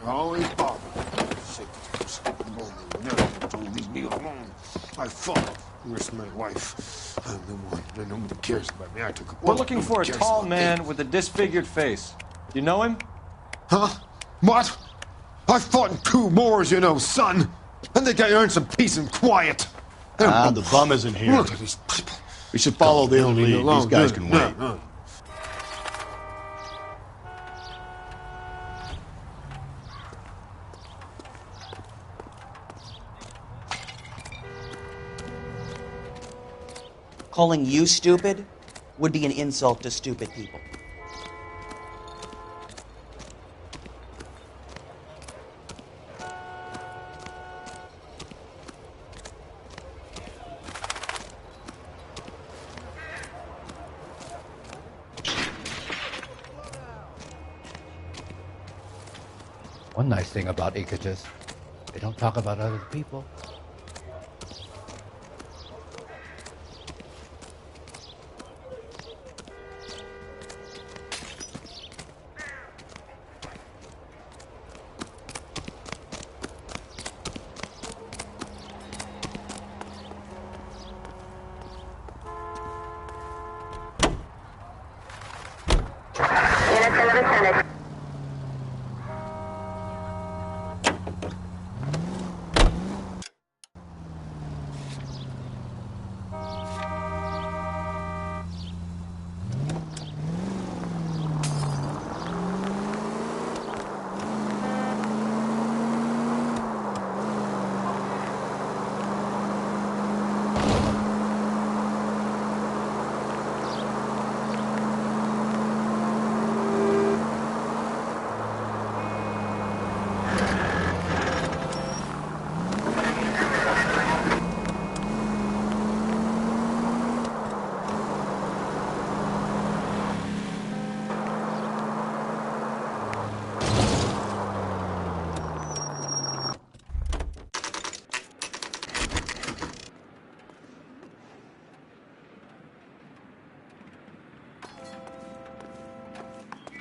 Always bother. Sick of stupid woman. Never told leave me alone. I fought. Where's my wife? I'm the one. And nobody cares about me. I took a bullet. We're looking for a Nobody cares tall about man me. with a disfigured face. You know him? Huh? What? I fought in 2 wars, you know, son. I think I earned some peace and quiet. The bum isn't here. Look at these people. We should follow the other lead. These guys can wait. Calling you stupid would be an insult to stupid people. One nice thing about Ikajas, they don't talk about other people.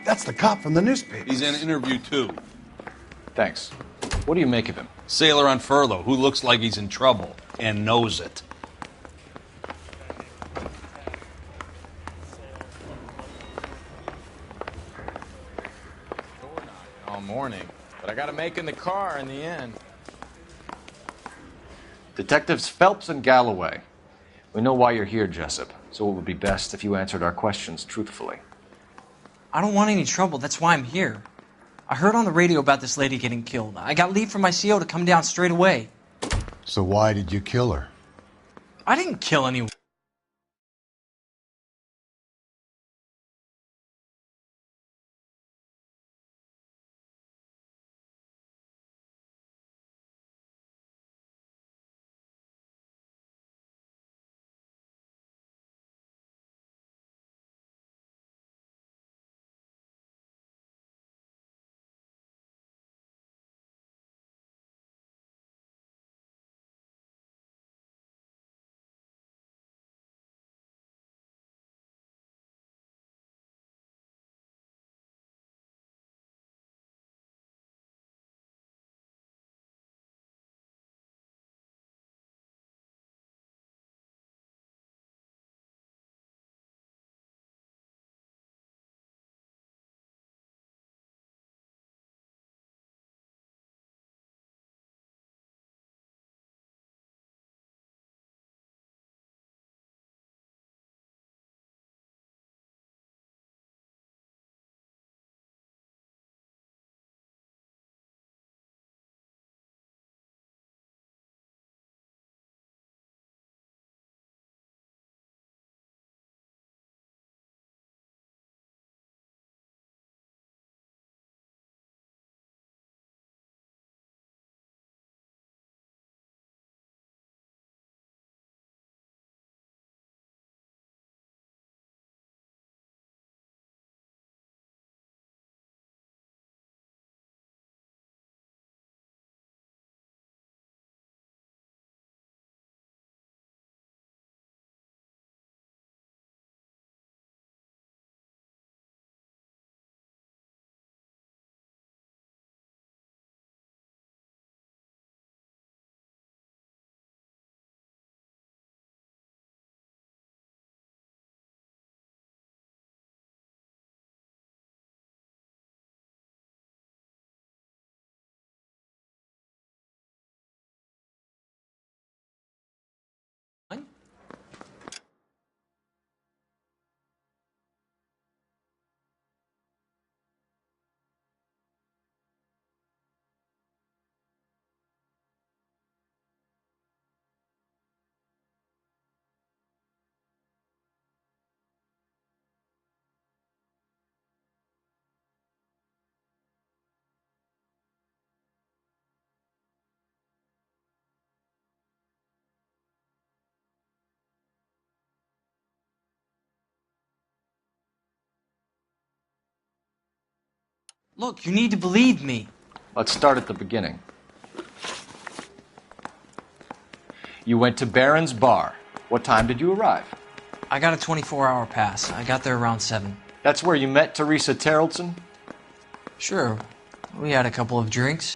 That's the cop from the newspaper. He's in interview 2. Thanks. What do you make of him? Sailor on furlough who looks like he's in trouble and knows it. All morning, but I got to make in the car in the end. Detectives Phelps and Galloway. We know why you're here, Jessup, so it would be best if you answered our questions truthfully. I don't want any trouble. That's why I'm here. I heard on the radio about this lady getting killed. I got leave from my CO to come down straight away. So why did you kill her? I didn't kill anyone. Look, you need to believe me. Let's start at the beginning. You went to Barron's Bar. What time did you arrive? I got a 24-hour pass. I got there around 7. That's where you met Teresa Terrelson? Sure. We had a couple of drinks.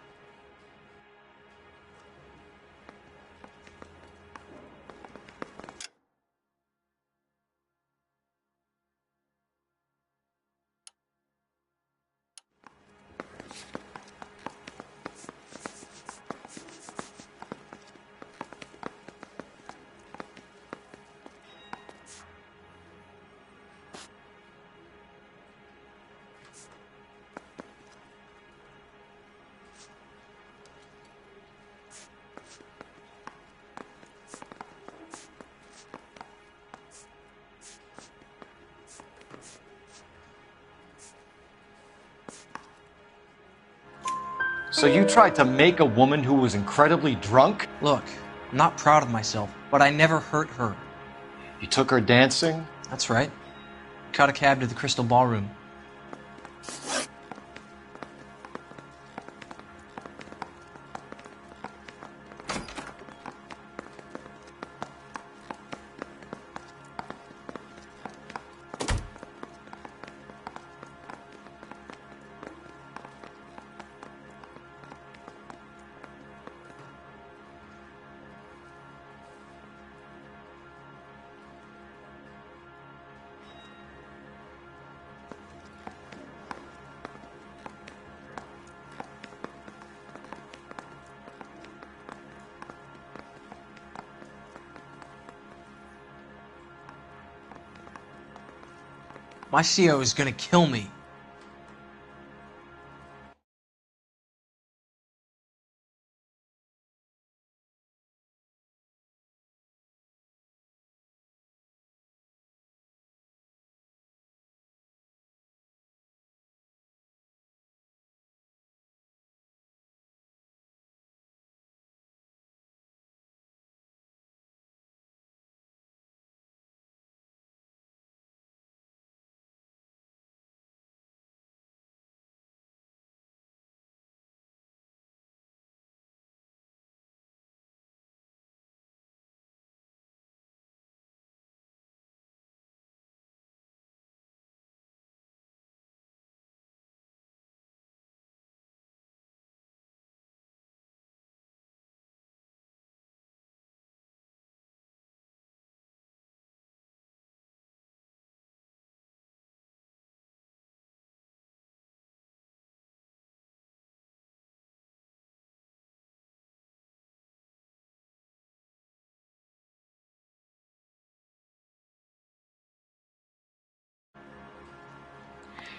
So you tried to make a woman who was incredibly drunk? Look, I'm not proud of myself, but I never hurt her. You took her dancing? That's right. Caught a cab to the Crystal Ballroom. My CO is gonna kill me.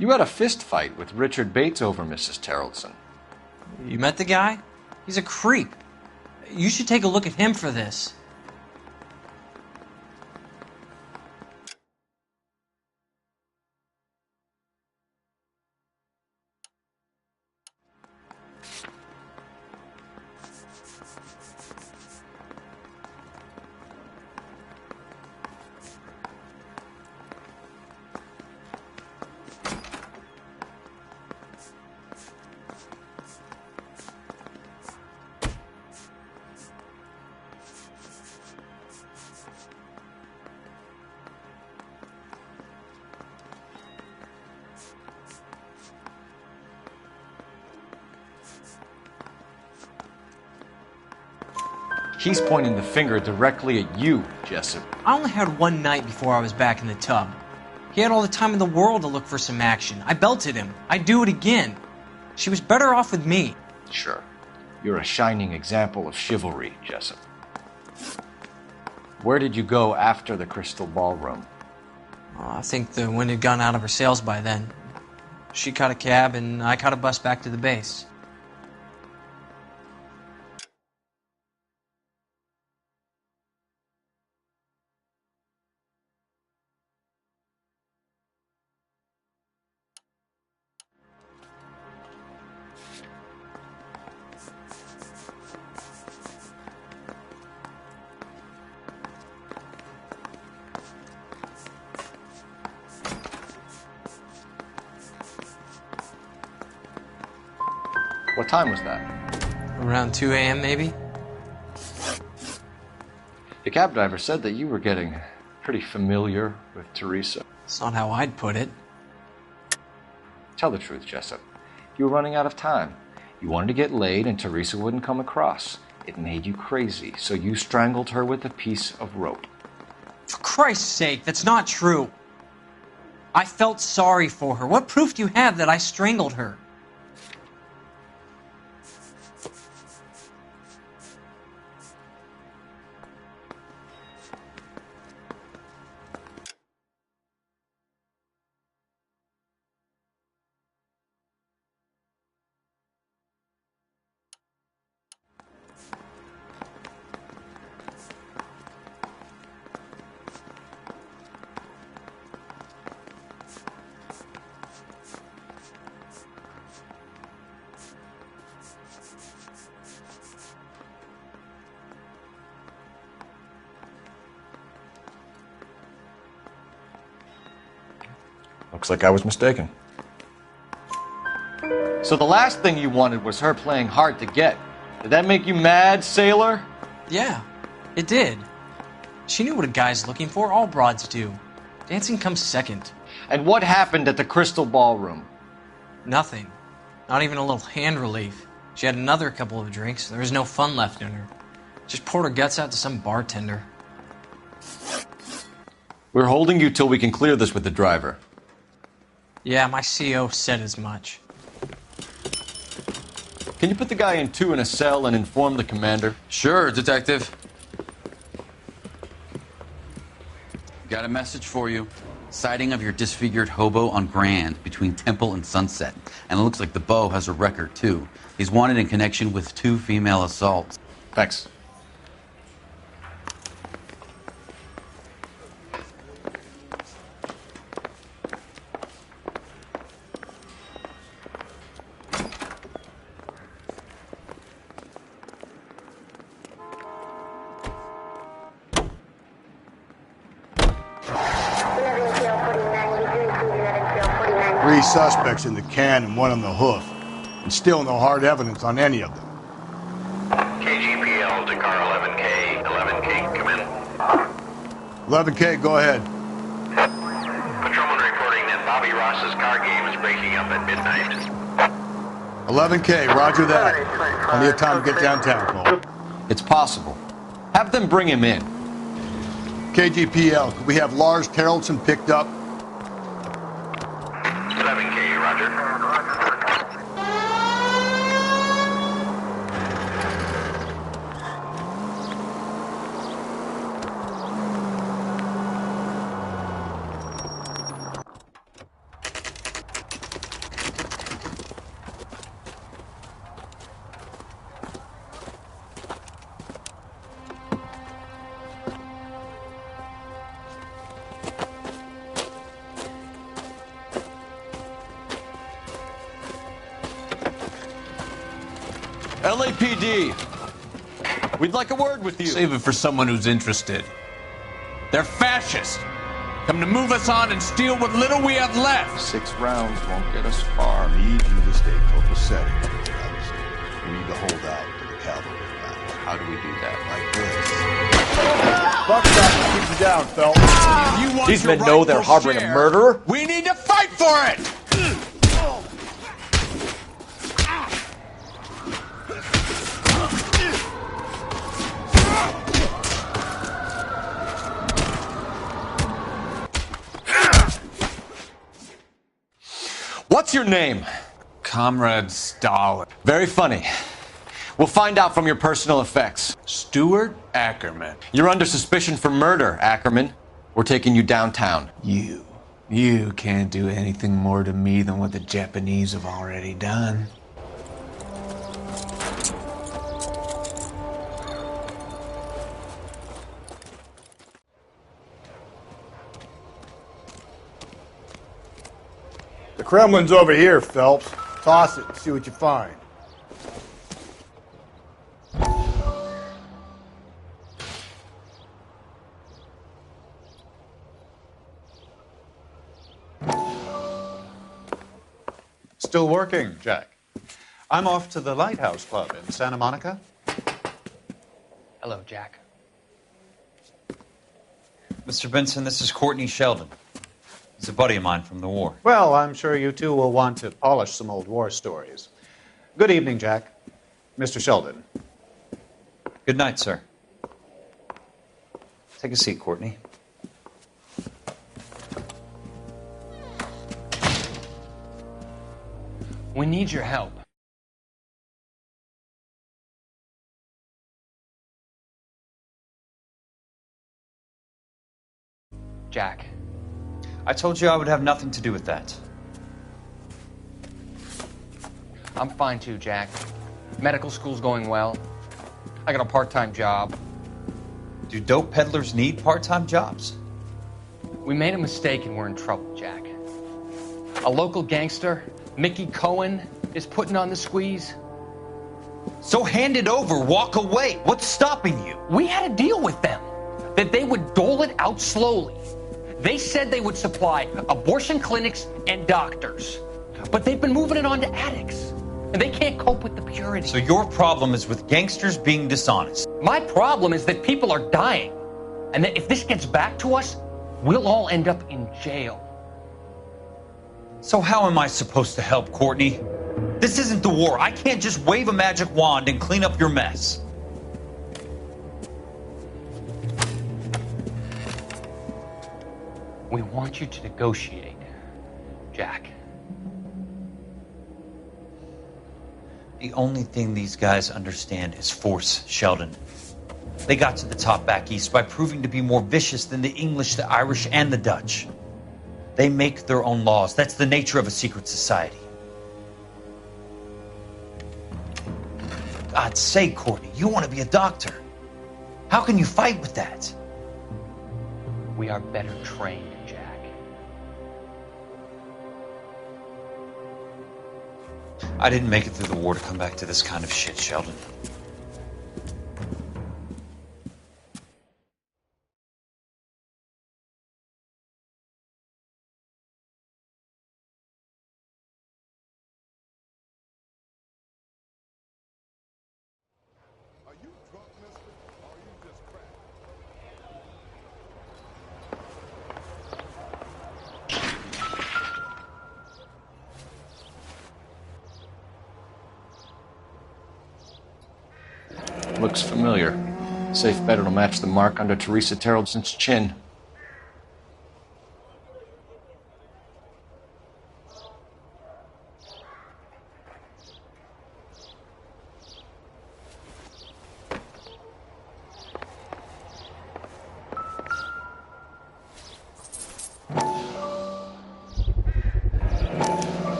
You had a fist fight with Richard Bates over Mrs. Terrelson. You met the guy? He's a creep. You should take a look at him for this. He's pointing the finger directly at you, Jessup. I only had one night before I was back in the tub. He had all the time in the world to look for some action. I belted him. I'd do it again. She was better off with me. Sure. You're a shining example of chivalry, Jessup. Where did you go after the Crystal Ballroom? I think the wind had gone out of her sails by then. She caught a cab and I caught a bus back to the base. What time was that? Around 2 a.m. maybe? The cab driver said that you were getting pretty familiar with Teresa. It's not how I'd put it. Tell the truth, Jessup. You were running out of time. You wanted to get laid and Teresa wouldn't come across. It made you crazy, so you strangled her with a piece of rope. For Christ's sake, that's not true. I felt sorry for her. What proof do you have that I strangled her? Looks like I was mistaken. So the last thing you wanted was her playing hard to get. Did that make you mad, sailor? Yeah, it did. She knew what a guy's looking for. All broads do. Dancing comes second. And what happened at the Crystal Ballroom? Nothing. Not even a little hand relief. She had another couple of drinks. There was no fun left in her. Just poured her guts out to some bartender. We're holding you till we can clear this with the driver. Yeah, my CO said as much. Can you put the guy in two in a cell and inform the commander? Sure, Detective. Got a message for you. Sighting of your disfigured hobo on Grand between Temple and Sunset. And it looks like the Beau has a record, too. He's wanted in connection with 2 female assaults. Thanks. Three suspects in the can and one on the hoof. And still no hard evidence on any of them. KGPL to car 11K. 11K, come in. 11K, go ahead. Patrolman reporting that Bobby Ross's car game is breaking up at midnight. 11K, roger that. Plenty of time to get downtown, Cole. It's possible. Have them bring him in. KGPL, could we have Lars Terrelson picked up? 11K, roger. LAPD, we'd like a word with you. Save it for someone who's interested. They're fascists. Come to move us on and steal what little we have left. 6 rounds won't get us far. I need you to stay copacetic. We need to hold out to the cavalry battle. How do we do that? Like this. Buckshot, keep you down, Phelps. You want These your men know they're rightful harboring a share. murderer? We need to fight for it! What's your name? Comrade Stalin. Very funny. We'll find out from your personal effects. Stuart Ackerman. You're under suspicion for murder, Ackerman. We're taking you downtown. You can't do anything more to me than what the Japanese have already done. The Kremlin's over here, Phelps. Toss it and see what you find. Still working, Jack. I'm off to the Lighthouse Club in Santa Monica. Hello, Jack. Mr. Benson, this is Courtney Sheldon. He's a buddy of mine from the war. Well, I'm sure you two will want to polish some old war stories. Good evening, Jack. Mr. Sheldon. Good night, sir. Take a seat, Courtney. We need your help. Jack. I told you I would have nothing to do with that. I'm fine too, Jack. Medical school's going well. I got a part-time job. Do dope peddlers need part-time jobs? We made a mistake and we're in trouble, Jack. A local gangster, Mickey Cohen, is putting on the squeeze. So hand it over, walk away. What's stopping you? We had a deal with them that they would dole it out slowly. They said they would supply abortion clinics and doctors, but they've been moving it on to addicts, and they can't cope with the purity. So your problem is with gangsters being dishonest. My problem is that people are dying, and that if this gets back to us, we'll all end up in jail. So how am I supposed to help, Courtney? This isn't the war. I can't just wave a magic wand and clean up your mess. We want you to negotiate, Jack. The only thing these guys understand is force, Sheldon. They got to the top back east by proving to be more vicious than the English, the Irish, and the Dutch. They make their own laws. That's the nature of a secret society. For God's sake, Courtney, you want to be a doctor. How can you fight with that? We are better trained, Jack. I didn't make it through the war to come back to this kind of shit, Sheldon. Looks familiar. Safe bet it'll match the mark under Teresa Terrelson's chin.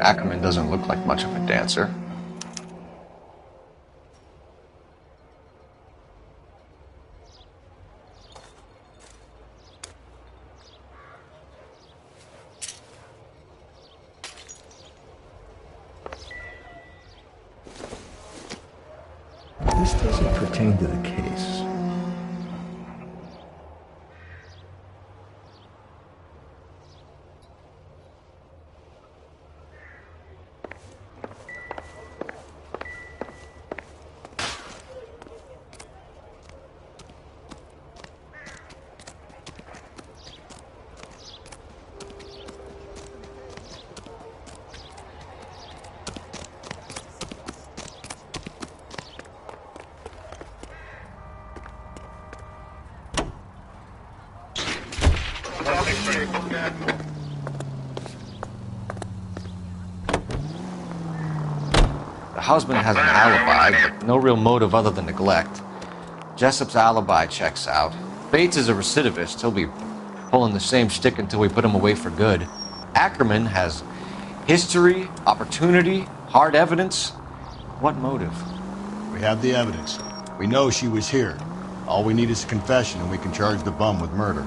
Ackerman doesn't look like much of a dancer. This doesn't pertain to the case. The husband has an alibi, but no real motive other than neglect. Jessup's alibi checks out. Bates is a recidivist. He'll be pulling the same shtick until we put him away for good. Ackerman has history, opportunity, hard evidence. What motive? We have the evidence. We know she was here. All we need is a confession, and we can charge the bum with murder.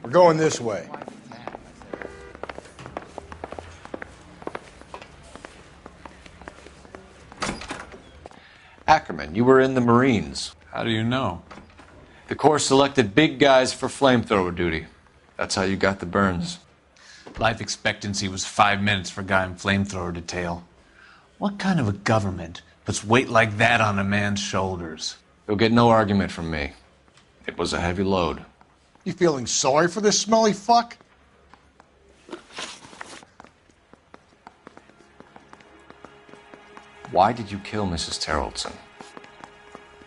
We're going this way. Ackerman, you were in the Marines. How do you know? The Corps selected big guys for flamethrower duty. That's how you got the burns. Life expectancy was 5 minutes for a guy in flamethrower detail. What kind of a government puts weight like that on a man's shoulders? You'll get no argument from me. It was a heavy load. You feeling sorry for this smelly fuck? Why did you kill Mrs. Terrelson?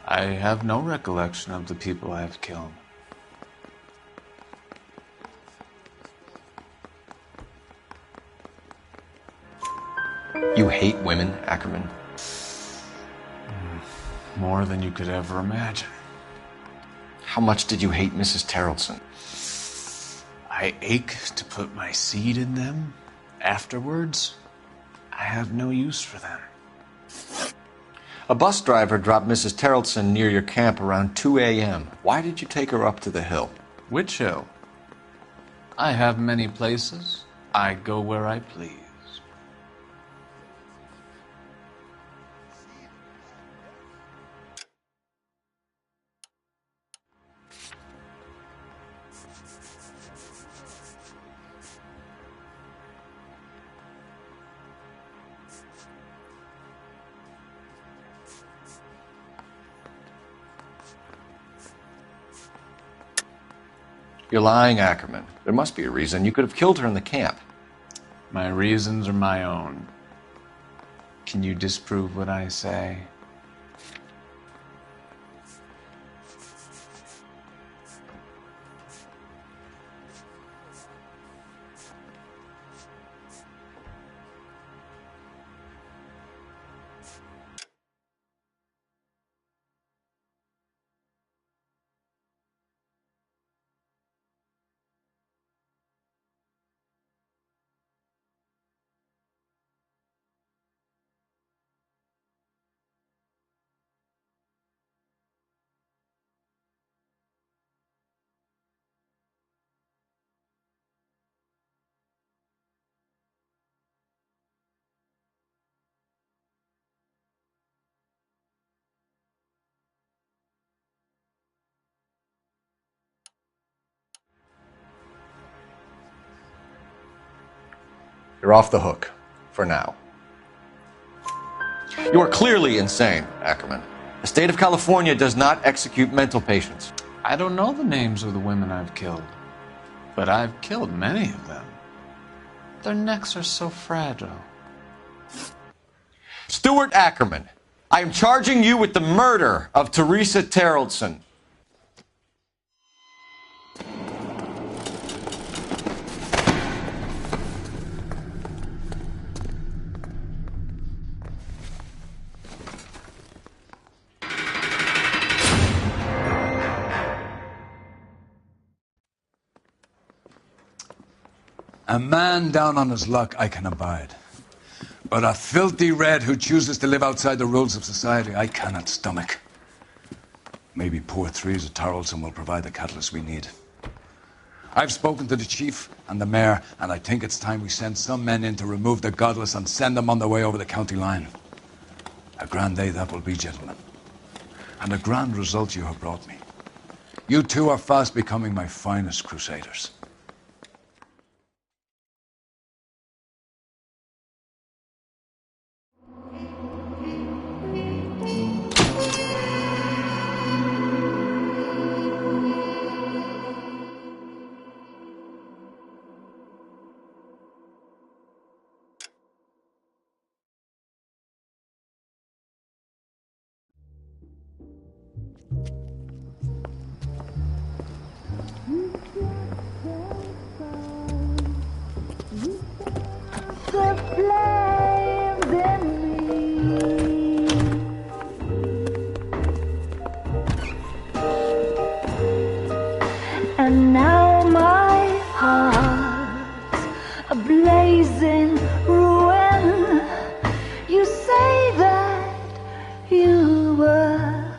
I have no recollection of the people I have killed. You hate women, Ackerman? More than you could ever imagine. How much did you hate Mrs. Terrelson? I ache to put my seed in them. Afterwards, I have no use for them. A bus driver dropped Mrs. Terrelson near your camp around 2 a.m. Why did you take her up to the hill? Which hill? I have many places. I go where I please. You're lying, Ackerman. There must be a reason. You could have killed her in the camp. My reasons are my own. Can you disprove what I say? You're off the hook. For now. You are clearly insane, Ackerman. The state of California does not execute mental patients. I don't know the names of the women I've killed, but I've killed many of them. Their necks are so fragile. Stuart Ackerman, I am charging you with the murder of Teresa Terrelson. A man down on his luck I can abide. But a filthy red who chooses to live outside the rules of society I cannot stomach. Maybe poor Teresa Terrelson will provide the catalyst we need. I've spoken to the chief and the mayor, and I think it's time we send some men in to remove the godless and send them on their way over the county line. A grand day that will be, gentlemen. And a grand result you have brought me. You two are fast becoming my finest crusaders. And now my heart's a blazing ruin. You say that you were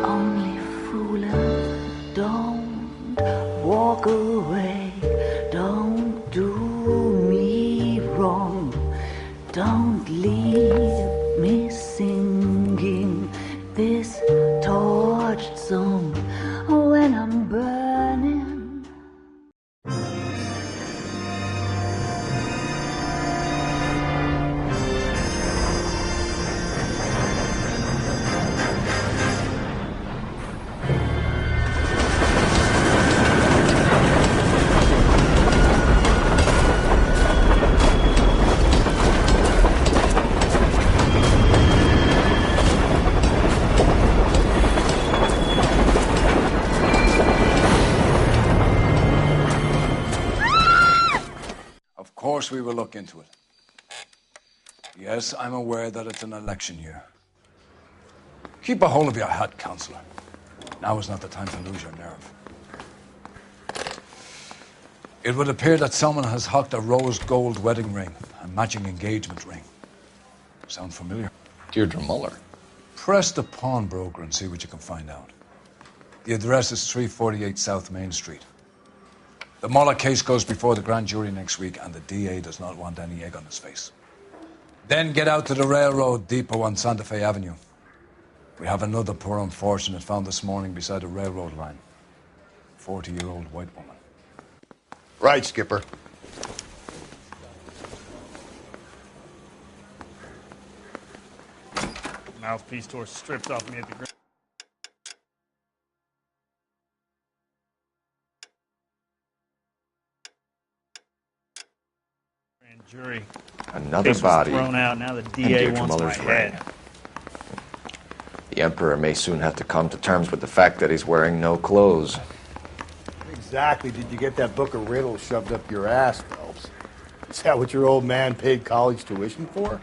only fooling. Don't walk away. Don't leave me singing this torched song when I'm burning. Of course we will look into it. Yes, I'm aware that it's an election year. Keep a hold of your hat, Counselor. Now is not the time to lose your nerve. It would appear that someone has hocked a rose gold wedding ring and matching engagement ring. Sound familiar? Deirdre Muller. Press the pawnbroker and see what you can find out. The address is 348 South Main Street. The Muller case goes before the grand jury next week, and the DA does not want any egg on his face. Then get out to the railroad depot on Santa Fe Avenue. We have another poor unfortunate found this morning beside a railroad line. 40-year-old white woman. Right, Skipper. Mouthpiece tore strips off me at the ground. Grand jury. Another Case was body. thrown out. Now the And DA Deirdre wants my Muller's head. The Emperor may soon have to come to terms with the fact that he's wearing no clothes. Exactly did you get that book of riddles shoved up your ass, Phelps? Is that what your old man paid college tuition for?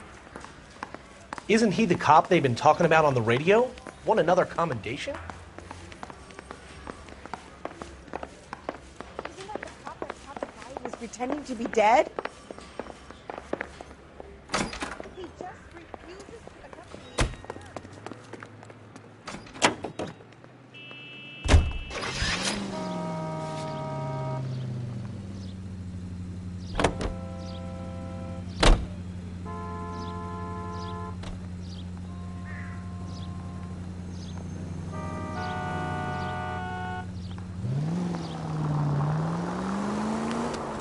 Isn't he the cop they've been talking about on the radio? Want another commendation? He was pretending to be dead?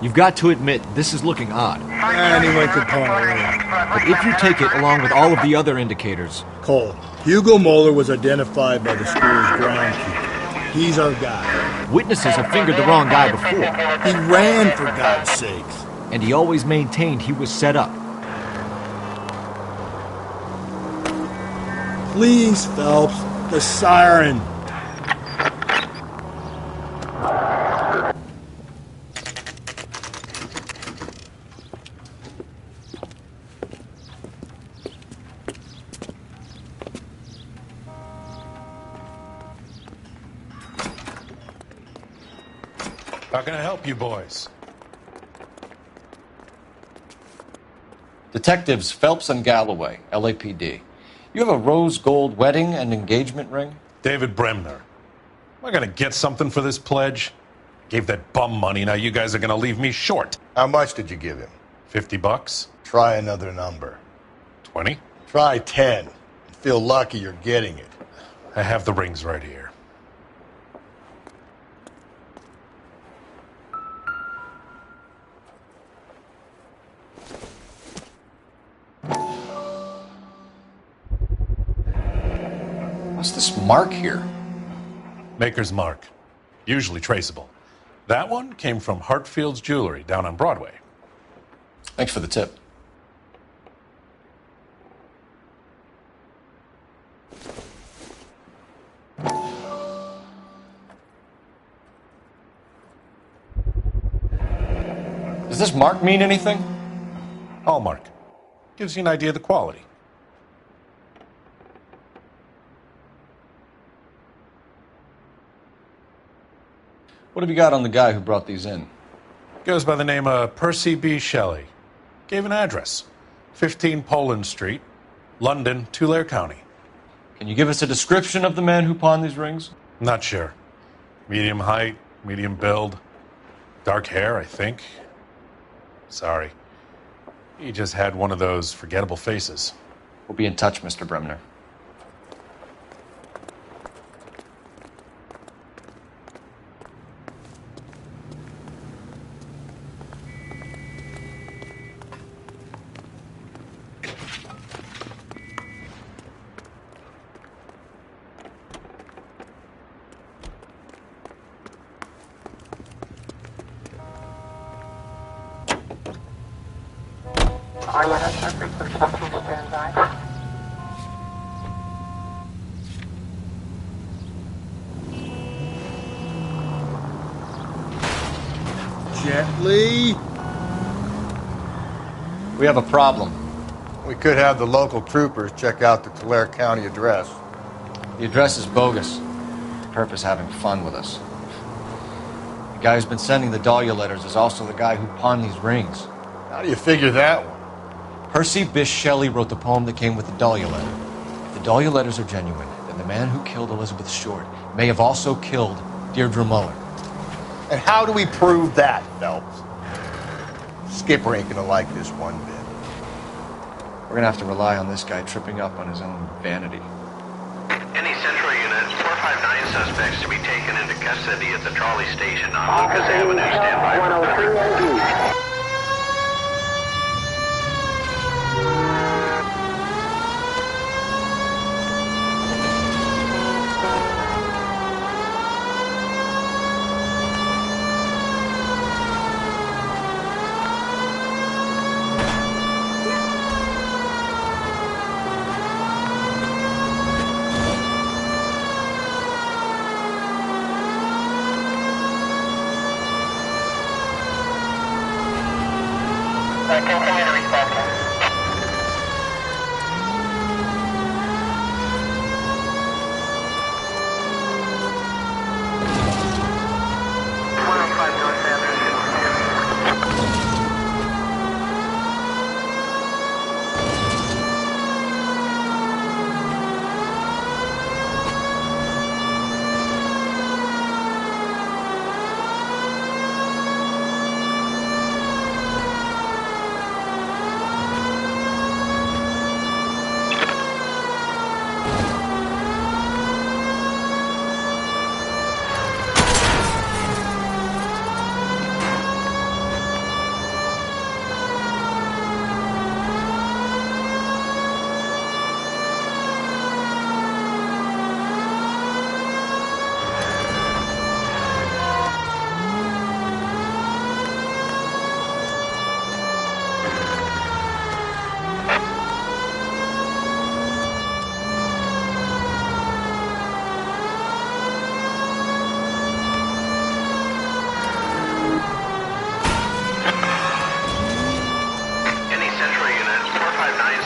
You've got to admit, this is looking odd. And he went to Palm. But if you take it along with all of the other indicators... Cole, Hugo Moeller was identified by the school's groundskeeper. He's our guy. Witnesses have fingered the wrong guy before. He ran, for God's sakes. And he always maintained he was set up. Please, Phelps, the siren. How can I help you boys? Detectives Phelps and Galloway, LAPD. You have a rose gold wedding and engagement ring? David Bremner. Am I going to get something for this pledge? Gave that bum money, now you guys are going to leave me short. How much did you give him? $50. Try another number. 20? Try 10. You feel lucky you're getting it. I have the rings right here. What's this mark here? Maker's mark. Usually traceable. That one came from Hartfield's Jewelry down on Broadway. Thanks for the tip. Does this mark mean anything? Hallmark. Gives you an idea of the quality. What have you got on the guy who brought these in? Goes by the name of Percy B. Shelley. Gave an address. 15 Poland Street, London, Tulare County. Can you give us a description of the man who pawned these rings? Not sure. Medium height, medium build. Dark hair, I think. Sorry. He just had one of those forgettable faces. We'll be in touch, Mr. Bremner. Gently. We have a problem. We could have the local troopers check out the Tulare County address. The address is bogus. Perp is having fun with us. The guy who's been sending the Dahlia letters is also the guy who pawned these rings. How do you figure that one? Percy Bysshe Shelley wrote the poem that came with the Dahlia letter. If the Dahlia letters are genuine, then the man who killed Elizabeth Short may have also killed Deirdre Muller. And how do we prove that, Phelps? Skipper ain't gonna like this one bit. We're gonna have to rely on this guy tripping up on his own vanity. Any Central Unit, 459 suspects to be taken into custody at the trolley station on Lucas Avenue. Stand by for further. Continue to respond.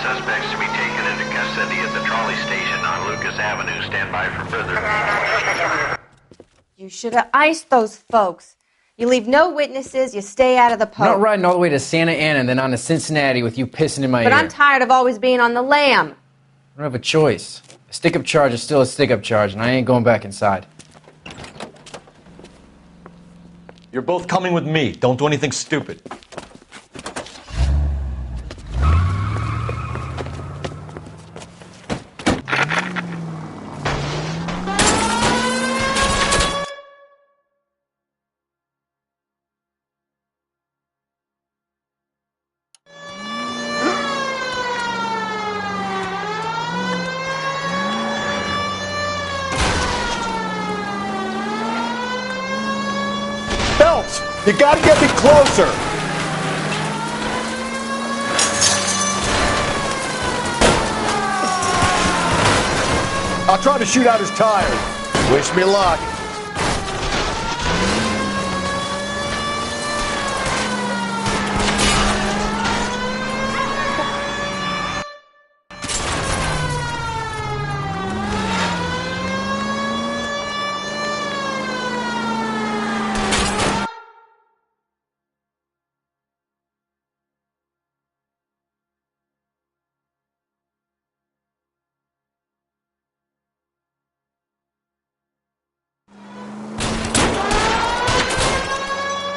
Suspects to be taken into custody at the trolley station on Lucas Avenue. Stand by for further. You should have iced those folks. You leave no witnesses, you stay out of the I'm post. not riding all the way to Santa Ana and then on to Cincinnati with you pissing in my ear. But I'm tired of always being on the lam. I don't have a choice. A stick-up charge is still a stick-up charge, and I ain't going back inside. You're both coming with me. Don't do anything stupid. Phelps, you gotta get me closer. I'll try to shoot out his tires. Wish me luck.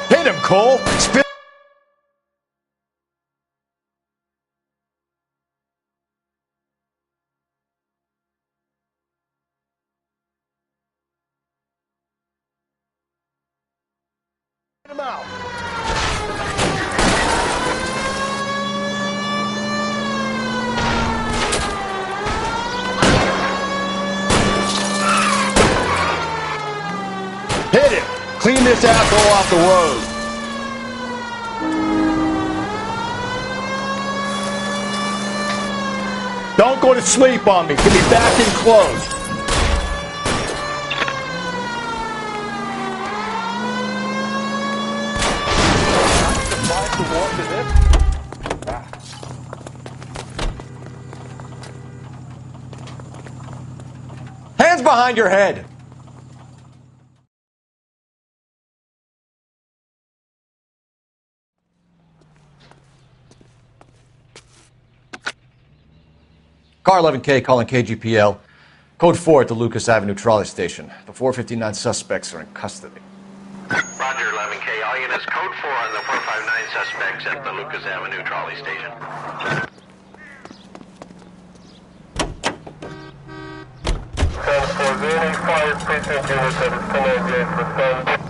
Hit him, Cole. Spin him out. Hit it! Clean this asshole off the road! Don't go to sleep on me. Get me back in close. Hands behind your head! Car 11K calling KGPL. Code 4 at the Lucas Avenue trolley station. The 459 suspects are in custody. Roger, 11K. All units, code 4 on the 459 suspects at the Lucas Avenue trolley station. For any 5 precinct units that is 1098 respond.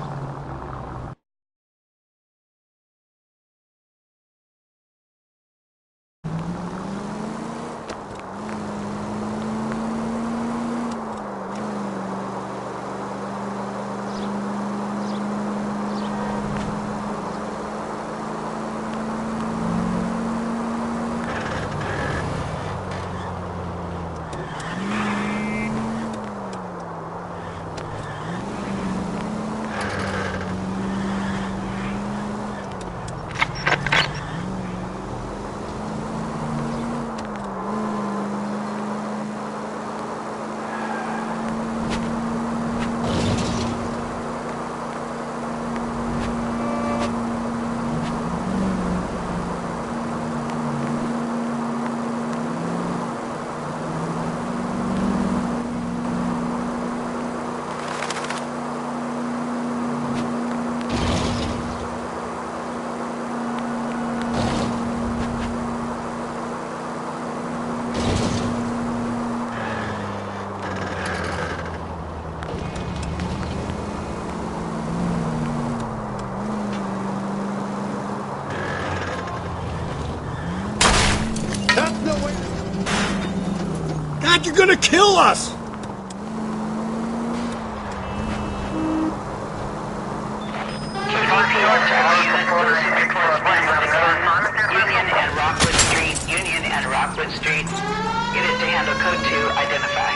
God, you're gonna kill us! Union and Rockwood Street. Union and Rockwood Street. Unit to handle code 2, identify.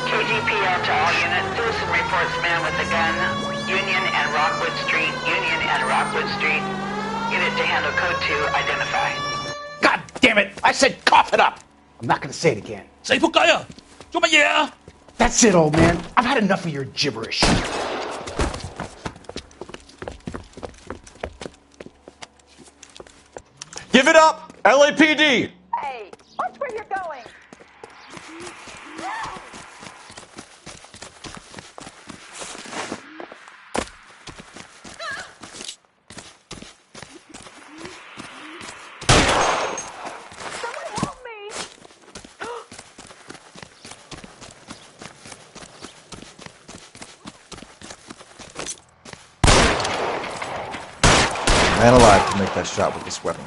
KGPL to all units. Citizen reports man with a gun. Union and Rockwood Street. Union and Rockwood Street. Unit to handle code 2, identify. God damn it! I said cough it up! I'm not gonna say it again. Say po kaya! Sumaya! That's it, old man. I've had enough of your gibberish. Give it up! LAPD! Hey, watch where you're going. Someone help me! Man alive to make that shot with this weapon.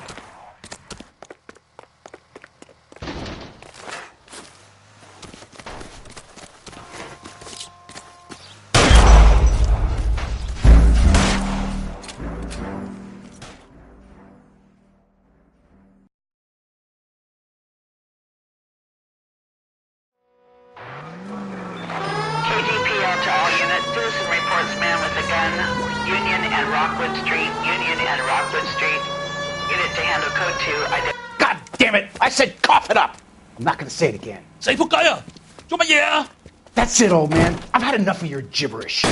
KGPL to all units. Citizen reports man with a gun. Union and Rockwood Street. Union and Rockwood Street. Unit to handle code 2. God damn it! I said cough it up! I'm not gonna say it again. Say 仆街啊！做乜嘢啊？ That's it, old man. I've had enough of your gibberish.